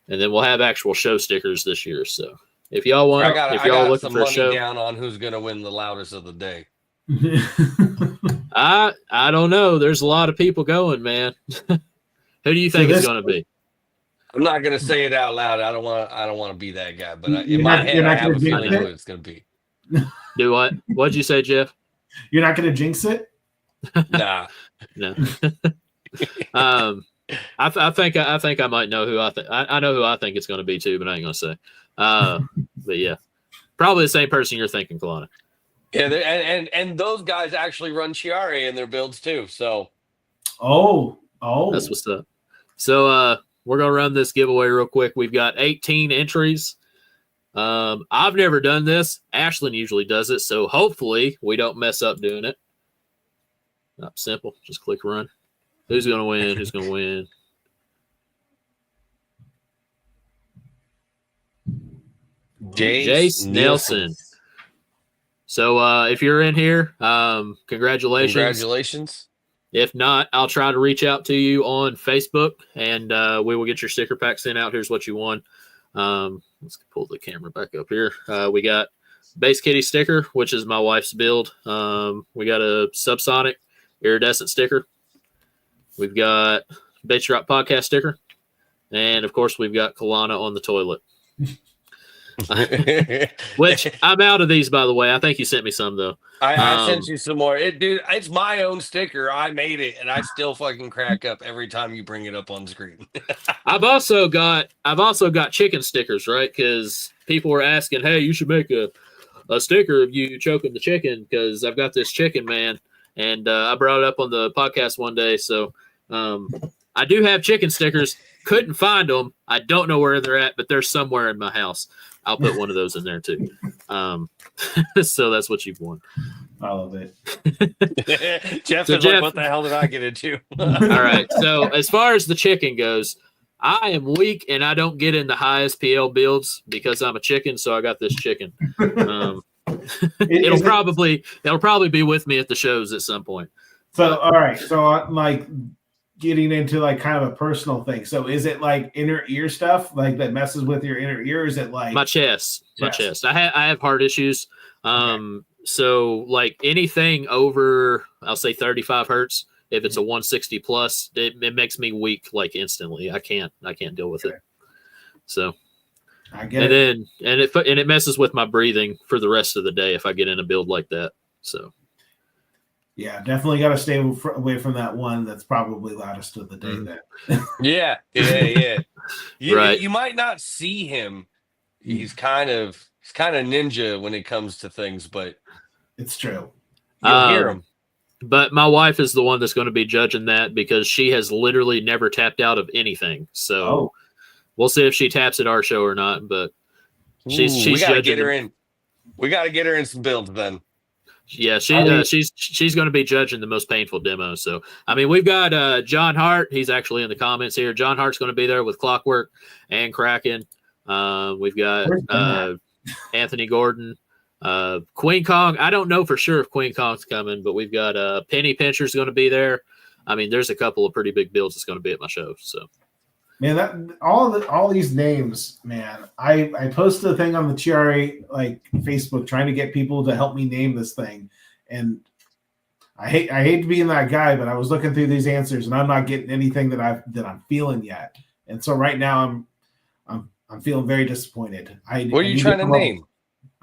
and then we'll have actual show stickers this year. So if y'all want, if y'all looking for a show, down on who's going to win the loudest of the day. I don't know. There's a lot of people going, man. Who do you think it's going to be? I'm not going to say it out loud. I don't want to be that guy, but in my head, I have a feeling who it's going to be. Do what? What'd you say, Geoff? You're not going to jinx it? Nah. No. I think I might know who I think. I know who I think it's going to be too, but I ain't going to say. But yeah, probably the same person you're thinking, Kalana. Yeah, and those guys actually run Chiare in their builds too. So, oh, that's what's up. So we're gonna run this giveaway real quick. We've got 18 entries. I've never done this. Ashlyn usually does it, so hopefully we don't mess up doing it. Not simple. Just click run. Who's gonna win? Who's gonna win? Jace Nelson. So if you're in here, congratulations. Congratulations. If not, I'll try to reach out to you on Facebook, and we will get your sticker pack sent out. Here's what you won. Let's pull the camera back up here. We got Base Kitty sticker, which is my wife's build. We got a Subsonic iridescent sticker. We've got Bass Drop podcast sticker. And, of course, we've got Kalana on the toilet. Which I'm out of these, by the way. I think you sent me some though. I sent you some more. Dude, it's my own sticker. I made it, and I still fucking crack up every time you bring it up on screen. I've also got chicken stickers, right? Because people were asking, hey, you should make a sticker of you choking the chicken because I've got this chicken, man. And I brought it up on the podcast one day. So I do have chicken stickers. Couldn't find them. I don't know where they're at, but they're somewhere in my house. I'll put one of those in there too. So that's what you've won. I love it. Jeff is like, what the hell did I get into? All right. So as far as the chicken goes, I am weak and I don't get in the highest PL builds because I'm a chicken. So I got this chicken. It'll probably be with me at the shows at some point. So, all right. So like getting into like kind of a personal thing. So is it like inner ear stuff like that messes with your inner ear? Is it like my chest? I have heart issues. So like anything over, I'll say 35 hertz. If it's a 160 plus, it makes me weak like instantly. I can't deal with it. So I get it. And it messes with my breathing for the rest of the day if I get in a build like that. So yeah, definitely got to stay away from that one that's probably loudest of the day. Then yeah. You might not see him. He's kind of ninja when it comes to things, but it's true. You'll hear him. But my wife is the one that's going to be judging that because she has literally never tapped out of anything. So we'll see if she taps at our show or not. But she's we gotta judging. Get her in. We got to get her in some builds then. Yeah, she's going to be judging the most painful demo. So I mean, we've got John Hart. He's actually in the comments here. John Hart's going to be there with Clockwork and Kraken. We've got Anthony Gordon. Queen Kong, I don't know for sure if Queen Kong's coming, but we've got Penny Pincher's going to be there. I mean, there's a couple of pretty big builds that's going to be at my show. So, man, that all these names, man. I posted a thing on the TRA like Facebook trying to get people to help me name this thing, and I hate being that guy, but I was looking through these answers and I'm not getting anything that I'm feeling yet. And so right now I'm feeling very disappointed. What are you trying to name?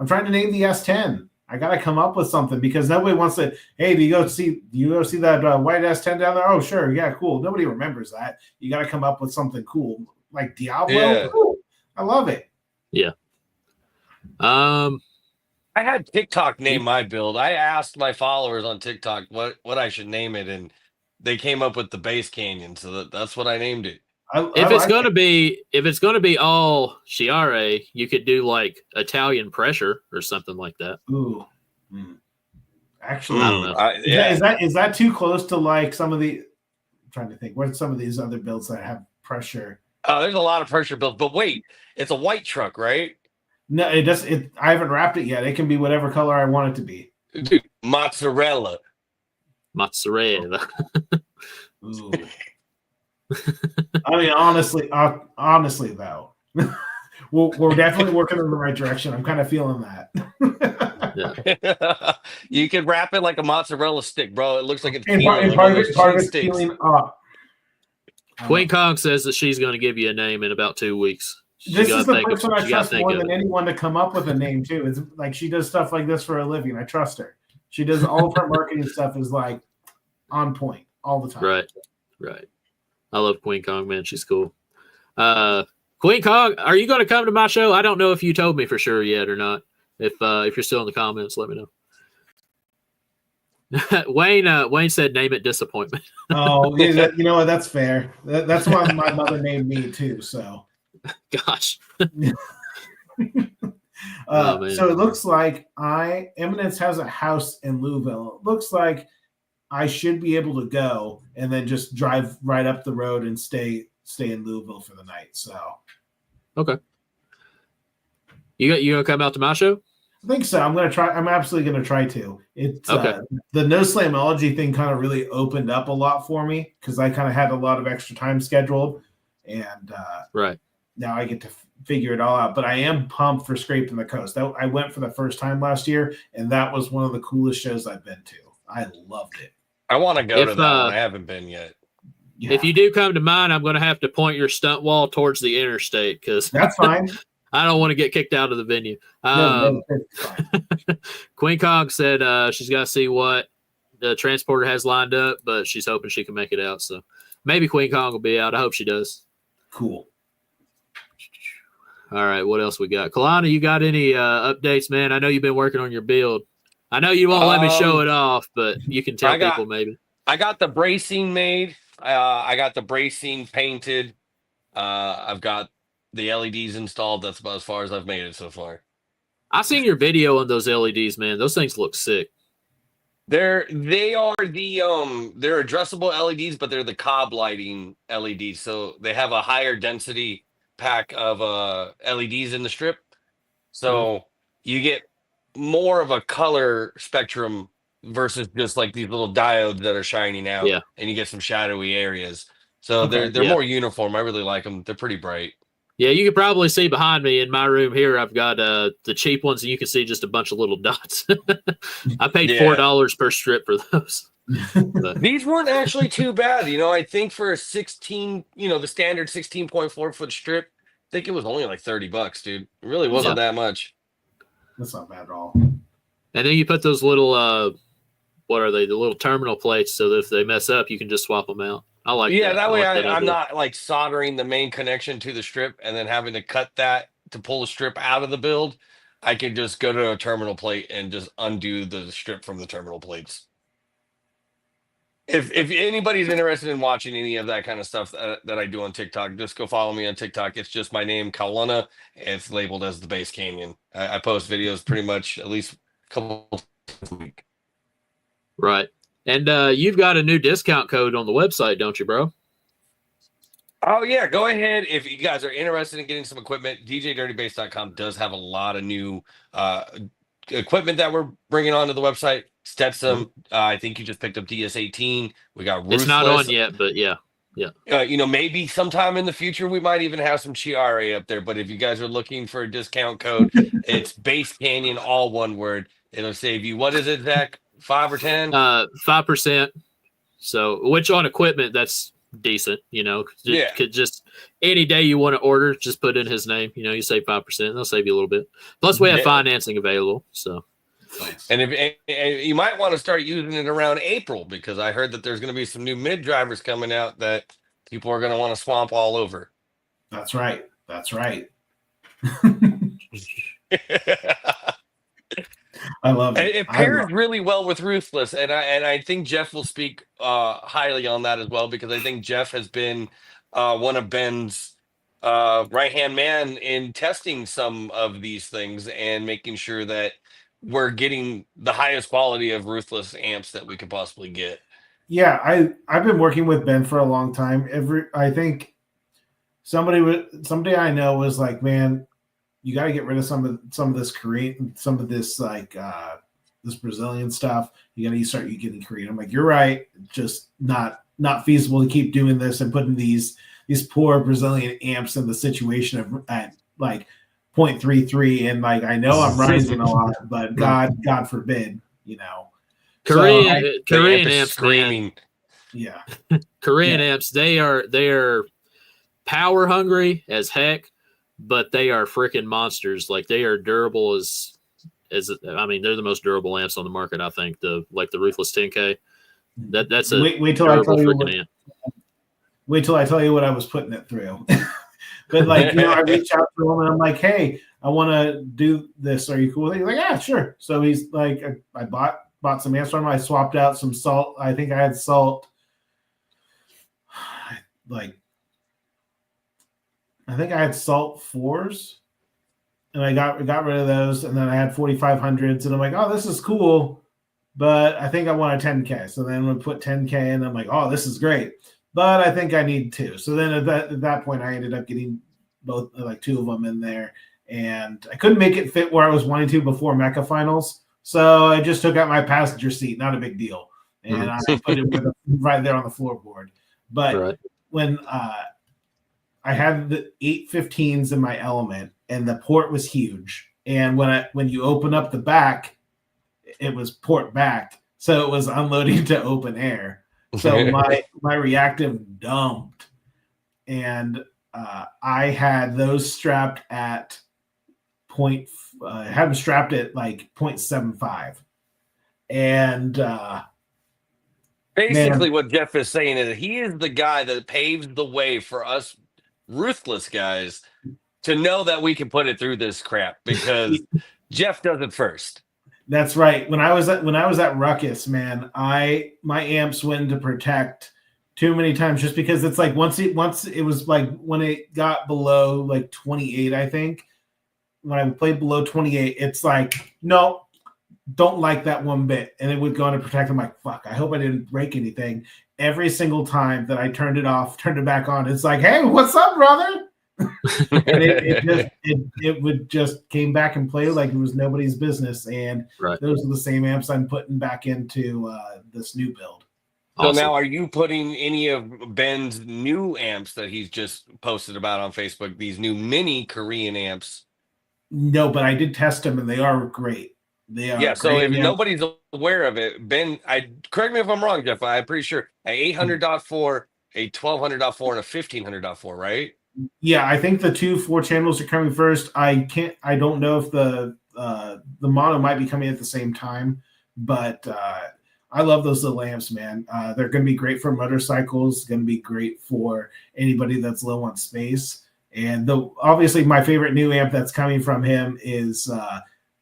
I'm trying to name the S10. I got to come up with something because nobody wants to. Hey, do you go see that white S10 down there? Oh, sure, yeah, cool. Nobody remembers that. You got to come up with something cool like Diablo. Yeah. Cool. I love it. Yeah. I had TikTok name my build. I asked my followers on TikTok what I should name it, and they came up with the Base Canyon. So that's what I named it. If it's gonna be all Chiare, you could do like Italian Pressure or something like that. Ooh, actually, I don't know. Is that too close to like some of the? I'm trying to think. What are some of these other builds that have pressure? Oh, there's a lot of pressure builds, but wait, it's a white truck, right? No, it does. I haven't wrapped it yet. It can be whatever color I want it to be. Dude, mozzarella. Ooh. I mean, honestly, though, we're definitely working in the right direction. I'm kind of feeling that. You could wrap it like a mozzarella stick, bro. It looks like it's part of it's peeling up. Queen Kong says that she's going to give you a name in about 2 weeks. This is the person I trust more than anyone to come up with a name too. It's like she does stuff like this for a living. I trust her. She does all of her marketing stuff is like on point all the time. Right. I love Queen Kong, man. She's cool. Queen Kong, are you going to come to my show? I don't know if you told me for sure yet or not. If you're still in the comments, let me know. Wayne said, "Name it disappointment." Oh, you know what? That's fair. That's why my mother named me too. So, gosh. So it looks like Eminence has a house in Louisville. It looks like I should be able to go and then just drive right up the road and stay in Louisville for the night. So, okay, you gonna come out to my show? I think so. I'm gonna try. I'm absolutely gonna try to. It's okay. The no slamology thing kind of really opened up a lot for me because I kind of had a lot of extra time scheduled, and right now I get to figure it all out. But I am pumped for Scraping the Coast. I went for the first time last year, and that was one of the coolest shows I've been to. I loved it. I want to go to that one. I haven't been yet. Yeah. If you do come to mine, I'm going to have to point your stunt wall towards the interstate because that's fine. I don't want to get kicked out of the venue. No, it's fine. Queen Kong said she's got to see what the transporter has lined up, but she's hoping she can make it out. So maybe Queen Kong will be out. I hope she does. Cool. All right, what else we got? Kalana, you got any updates, man? I know you've been working on your build. I know you won't let me show it off, but you can tell people maybe. I got the bracing made. I got the bracing painted. I've got the LEDs installed. That's about as far as I've made it so far. I seen your video on those LEDs, man. Those things look sick. They're addressable LEDs, but they're the cob lighting LEDs. So they have a higher density pack of LEDs in the strip. So you get more of a color spectrum versus just like these little diodes that are shining out, and you get some shadowy areas. So they're more uniform. I really like them. They're pretty bright. Yeah, you can probably see behind me in my room here. I've got the cheap ones, and you can see just a bunch of little dots. I paid $4 per strip for those. These weren't actually too bad. I think for a 16, the standard 16.4 foot strip, I think it was only like $30, dude. It really wasn't that much. That's not bad at all. And then you put those little, what are they? The little terminal plates, so that if they mess up, you can just swap them out. I like that. That way I'm not like soldering the main connection to the strip and then having to cut that to pull the strip out of the build. I can just go to a terminal plate and just undo the strip from the terminal plates. If anybody's interested in watching any of that kind of stuff that I do on TikTok, just go follow me on TikTok. It's just my name, Kalana. It's labeled as the Base Canyon. I post videos pretty much at least a couple times a week. Right. And you've got a new discount code on the website, don't you, bro? Oh, yeah. Go ahead. If you guys are interested in getting some equipment, djdirtybase.com does have a lot of new equipment that we're bringing onto the website. Stetson, I think you just picked up DS18. We got Ruthless. It's not on yet, but yeah. Maybe sometime in the future we might even have some Chiare up there. But if you guys are looking for a discount code, it's Base Canyon, all one word. It'll save you. What is it, Zach? 5 or 10? 5%. So, which on equipment, that's decent. Could just any day you want to order, just put in his name. You save 5%. They'll save you a little bit. Plus, we have financing available. So. And if you might want to start using it around April, because I heard that there's going to be some new mid drivers coming out that people are going to want to swamp all over. That's right. I love it. It pairs really well with Ruthless, and I think Geoff will speak highly on that as well, because I think Geoff has been one of Ben's right-hand man in testing some of these things and making sure that we're getting the highest quality of Ruthless amps that we could possibly get. Yeah, I've been working with Ben for a long time. I think somebody I know was like, man, you got to get rid of some of this Korean, some of this like this Brazilian stuff. You got to start getting Korean. I'm like, you're right. Just not feasible to keep doing this and putting these poor Brazilian amps in the situation of at like 0.33, and like I know I'm rising a lot, but God forbid, Korean amps screaming. Yeah. Korean amps, they are power hungry as heck, but they are freaking monsters. Like they are durable as I mean, they're the most durable amps on the market, I think. The Ruthless 10K. That's a wait till I tell you amp. Wait till I tell you what I was putting it through. But like, I reach out to him and I'm like, hey, I want to do this. Are you cool with it? He's like, yeah, sure. So he's like, I bought some amps from him. I swapped out some salt. I think I had salt. I think I had salt 4s, and I got rid of those. And then I had 4500s, and I'm like, oh, this is cool, but I think I want a 10K. So then we put 10K, and I'm like, oh, this is great, but I think I need 2. So then at that point, I ended up getting both, like 2 of them in there, and I couldn't make it fit where I was wanting to before Mecca Finals. So I just took out my passenger seat, not a big deal, and I put it right there on the floorboard. But when I had the 815s in my Element, and the port was huge. And when you open up the back, it was port backed, so it was unloading to open air. So my reactive dumped, and I had those strapped at had them strapped at like 0.75. And basically what Geoff is saying is he is the guy that paves the way for us ruthless guys to know that we can put it through this crap because Geoff does it first. That's right. When I was at Ruckus, man, my amps went into protect too many times just because it's like once it was like when it got below like 28, I think. When I played below 28, it's like, no, don't like that one bit. And it would go into protect. I'm like, fuck, I hope I didn't break anything. Every single time that I turned it off, turned it back on, it's like, hey, what's up, brother? And it would just came back and play like it was nobody's business. And those are the same amps I'm putting back into this new build. So now, are you putting any of Ben's new amps that he's just posted about on Facebook, these new mini Korean amps? No, but I did test them and they are great. They are. Yeah. So if nobody's aware of it, Ben, correct me if I'm wrong, Geoff. I'm pretty sure a 800.4, a 1200.4, and a 1500.4, right? Yeah, I think the 2 4-channels are coming first. I don't know if the mono might be coming at the same time, but I love those little amps, man. They're going to be great for motorcycles. Going to be great for anybody that's low on space. And obviously my favorite new amp that's coming from him is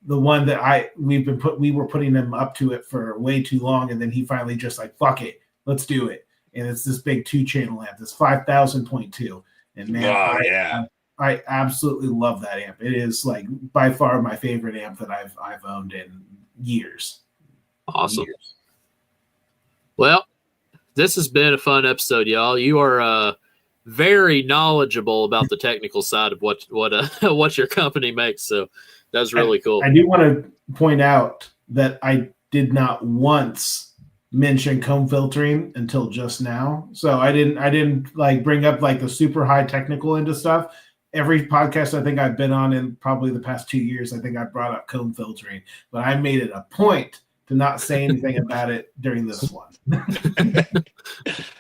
the one that we were putting him up to it for way too long, and then he finally just like, fuck it, let's do it. And it's this big 2-channel amp, this 5000.2. And man, I absolutely love that amp. It is like by far my favorite amp that I've owned in years. Awesome. Well, this has been a fun episode, y'all. You are very knowledgeable about the technical side of what your company makes. So that's really cool. I do want to point out that I did not once mention comb filtering until just now. So I didn't like bring up like the super high technical into stuff. Every podcast I think I've been on in probably the past 2 years, I think I brought up comb filtering, but I made it a point to not say anything about it during this one.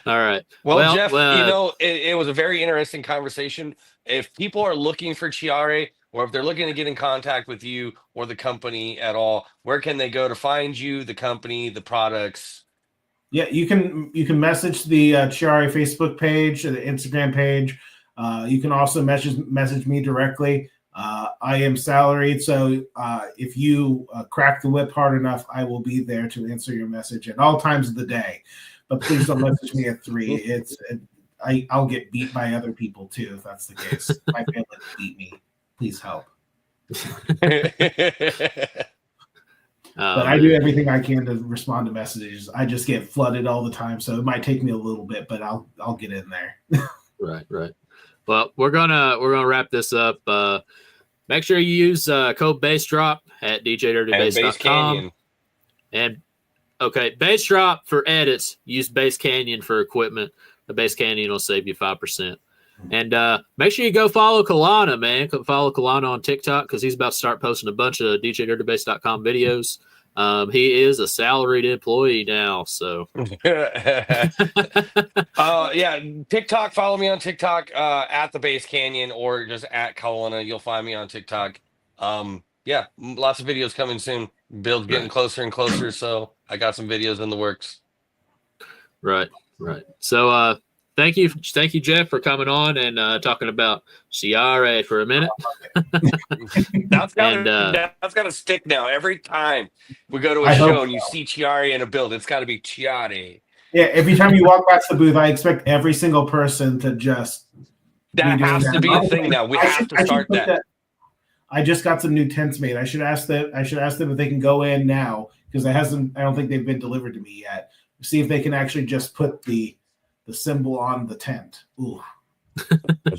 All right. Well, Geoff, it was a very interesting conversation. If people are looking for Chiare, or if they're looking to get in contact with you or the company at all, where can they go to find you, the company, the products? Yeah, you can message the Chiare Facebook page, the Instagram page. You can also message me directly. I am salaried, so if you crack the whip hard enough, I will be there to answer your message at all times of the day. But please don't message me at 3. I'll get beat by other people too if that's the case. My family beat me. Please help. But I do everything I can to respond to messages. I just get flooded all the time, so it might take me a little bit, but I'll get in there. Right. Well, we're gonna wrap this up. Make sure you use code BassDrop at djdirtybass.com. And Bass Drop for edits. Use Bass Canyon for equipment. The Bass Canyon will save you 5%. And make sure you go follow Kalana, man. Follow Kalana on TikTok because he's about to start posting a bunch of djdirtybass.com videos. He is a salaried employee now, so TikTok. Follow me on TikTok at the Bass Canyon or just at Kalana. You'll find me on TikTok. Lots of videos coming soon. Build's getting closer and closer, so I got some videos in the works. Right. So thank you, Geoff, for coming on and talking about Chiare for a minute. That's got to stick now. Every time we go to a show and you see Chiare in a build, it's got to be Chiare. Yeah, every time you walk past the booth, I expect every single person to just. That has to be a thing now. We have to start that. I just got some new tents made. I should ask them if they can go in now because I don't think they've been delivered to me yet. See if they can actually just put the symbol on the tent. Ooh.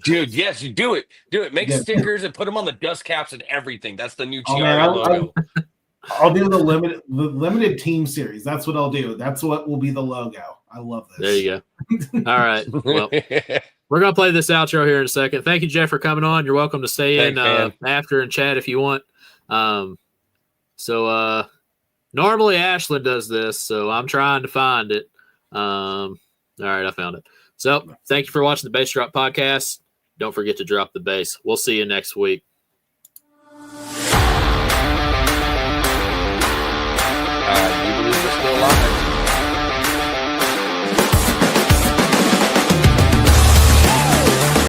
Dude, yes, you do it. Make stickers and put them on the dust caps and everything. That's the new Chiare logo. I'll do the limited team series. That's what I'll do. That's what will be the logo. I love this. There you go. All right. Well, we're going to play this outro here in a second. Thank you, Geoff, for coming on. You're welcome to stay in after and chat if you want. Normally Ashlyn does this, so I'm trying to find it. All right, I found it. So thank you for watching the Bass Drop Podcast. Don't forget to drop the bass. We'll see you next week. Still live.